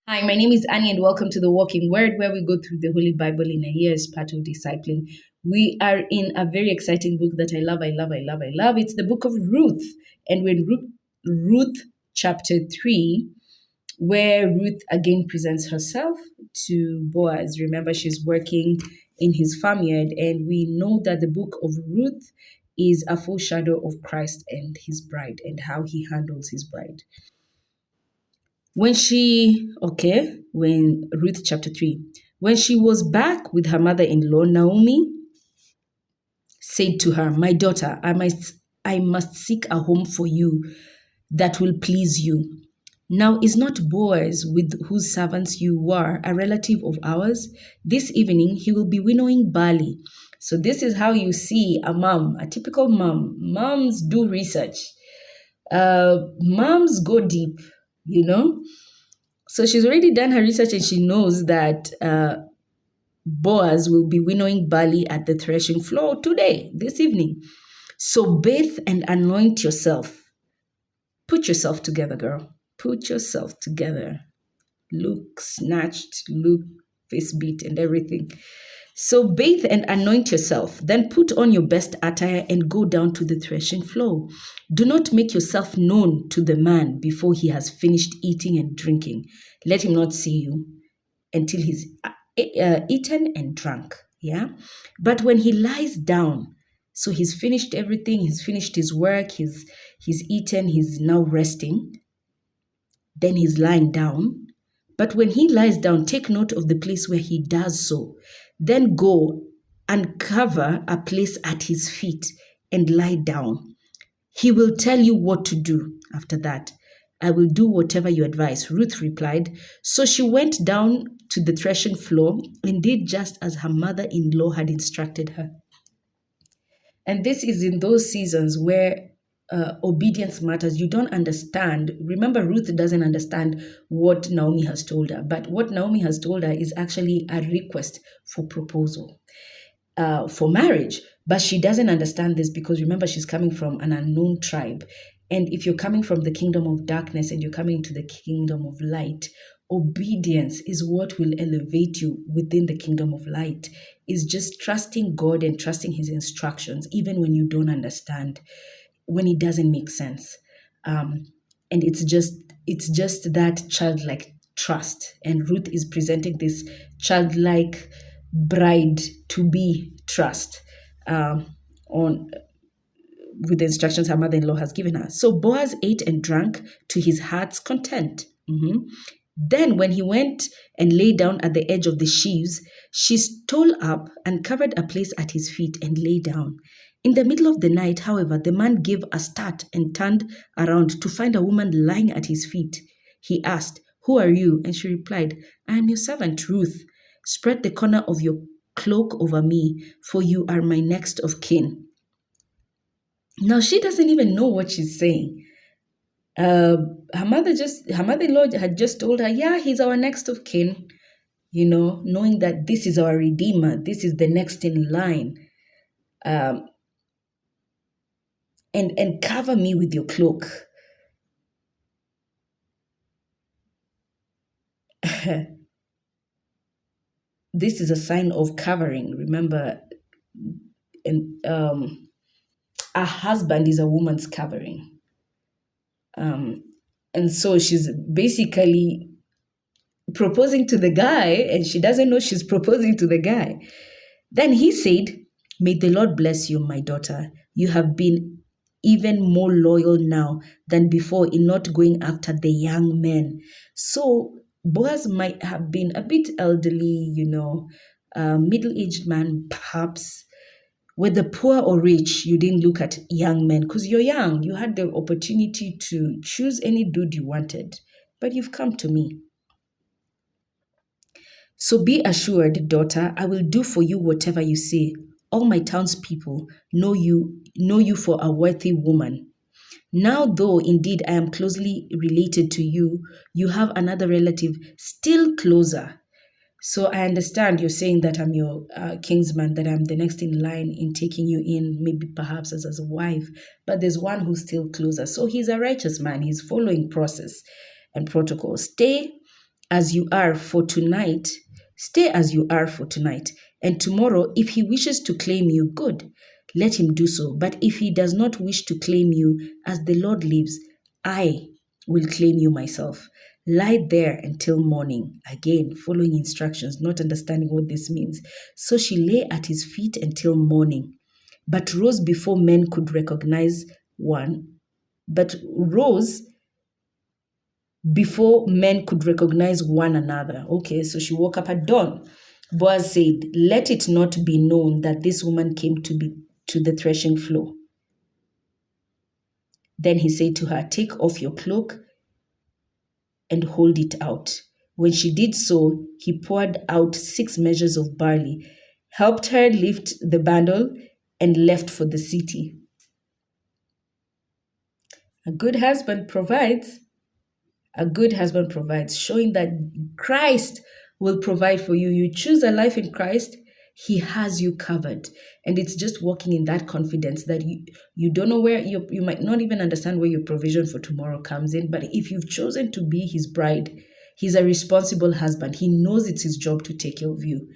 Hi, my name is Annie, and welcome to the Walking Word, where we go through the Holy Bible in a year as part of discipling. We are in a very exciting book that I love, I love, I love, I love. It's the book of Ruth, and we're in Ruth chapter 3, where Ruth again presents herself to Boaz. Remember, she's working in his farmyard, and we know that the book of Ruth is a foreshadow of Christ and his bride and how he handles his bride. When Ruth chapter 3, when she was back with her mother in law, Naomi said to her, "My daughter, I must seek a home for you that will please you. Now, is not Boaz, with whose servants you were, a relative of ours? This evening he will be winnowing barley." So, this is how you see a mom, a typical mom. Moms do research, moms go deep, you know. So she's already done her research and she knows that Boaz will be winnowing barley at the threshing floor today, this evening. So bathe and anoint yourself. Put yourself together, girl. Put yourself together. Look snatched, look face beat and everything. So bathe and anoint yourself, then put on your best attire and go down to the threshing floor. Do not make yourself known to the man before he has finished eating and drinking. Let him not see you until he's eaten and drunk. Yeah. But when he lies down, so he's finished everything, he's finished his work, he's eaten, he's now resting, then he's lying down. But when he lies down, take note of the place where he does so. Then go and cover a place at his feet and lie down. He will tell you what to do after that. I will do whatever you advise, Ruth replied. So she went down to the threshing floor and did just as her mother in law had instructed her. And this is in those seasons where obedience matters. You don't understand. Remember, Ruth doesn't understand what Naomi has told her, but what Naomi has told her is actually a request for proposal, for marriage. But she doesn't understand this because remember, she's coming from an unknown tribe. And if you're coming from the kingdom of darkness and you're coming to the kingdom of light, obedience is what will elevate you within the kingdom of light. Is just trusting God and trusting his instructions, even when you don't understand, when it doesn't make sense. And it's just that childlike trust. And Ruth is presenting this childlike bride to be trust on with the instructions her mother-in-law has given her. So Boaz ate and drank to his heart's content. Then, when he went and lay down at the edge of the sheaves, she stole up and covered a place at his feet and lay down. In the middle of the night, however, the man gave a start and turned around to find a woman lying at his feet. He asked, "Who are you?" And she replied, "I am your servant, Ruth. Spread the corner of your cloak over me, for you are my next of kin." Now, she doesn't even know what she's saying. Her mother-in-law had just told her, "Yeah, he's our next of kin," knowing that this is our redeemer, this is the next in line. And cover me with your cloak. This is a sign of covering. Remember, and a husband is a woman's covering. And so she's basically proposing to the guy, and she doesn't know she's proposing to the guy. Then he said, "May the Lord bless you, my daughter. You have been even more loyal now than before in not going after the young men." So Boaz might have been a bit elderly, middle-aged man, perhaps. Whether poor or rich, you didn't look at young men because you're young. You had the opportunity to choose any dude you wanted, but you've come to me. So be assured, daughter, I will do for you whatever you say. All my townspeople know you for a worthy woman. Now, though indeed I am closely related to you, you have another relative still closer. So I understand you're saying that I'm your kinsman, that I'm the next in line in taking you in, maybe perhaps as a wife, but there's one who's still closer. So he's a righteous man. He's following process and protocol. Stay as you are for tonight, stay as you are for tonight. And tomorrow, if he wishes to claim you, good, let him do so. But if he does not wish to claim you, as the Lord lives, I will claim you myself. Lie there until morning. Again, following instructions, not understanding what this means. So she lay at his feet until morning, but rose before men could recognize one. But rose before men could recognize one another. Okay, so she woke up at dawn. Boaz said, let it not be known that this woman came to the threshing floor. Then he said to her, take off your cloak and hold it out. When she did so, he poured out 6 measures of barley, helped her lift the bundle, and left for the city. A good husband provides. A good husband provides, showing that Christ will provide for you. You choose a life in Christ, he has you covered. And it's just walking in that confidence that you don't know where, you might not even understand where your provision for tomorrow comes in. But if you've chosen to be his bride, he's a responsible husband. He knows it's his job to take care of you.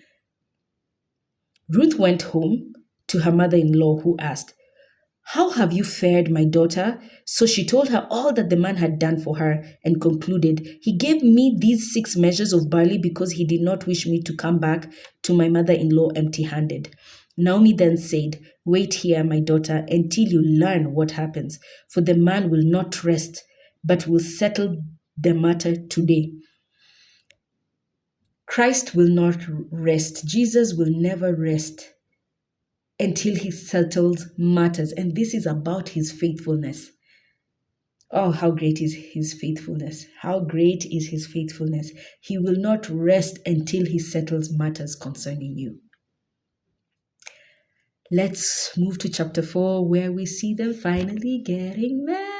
Ruth went home to her mother-in-law, who asked, how have you fared, my daughter? So she told her all that the man had done for her and concluded, he gave me these 6 measures of barley because he did not wish me to come back to my mother-in-law empty-handed. Naomi then said, wait here, my daughter, until you learn what happens, for the man will not rest, but will settle the matter today. Christ will not rest. Jesus will never rest until he settles matters. And this is about his faithfulness. Oh, how great is his faithfulness. How great is his faithfulness. He will not rest until he settles matters concerning you. Let's move to chapter 4, where we see them finally getting married.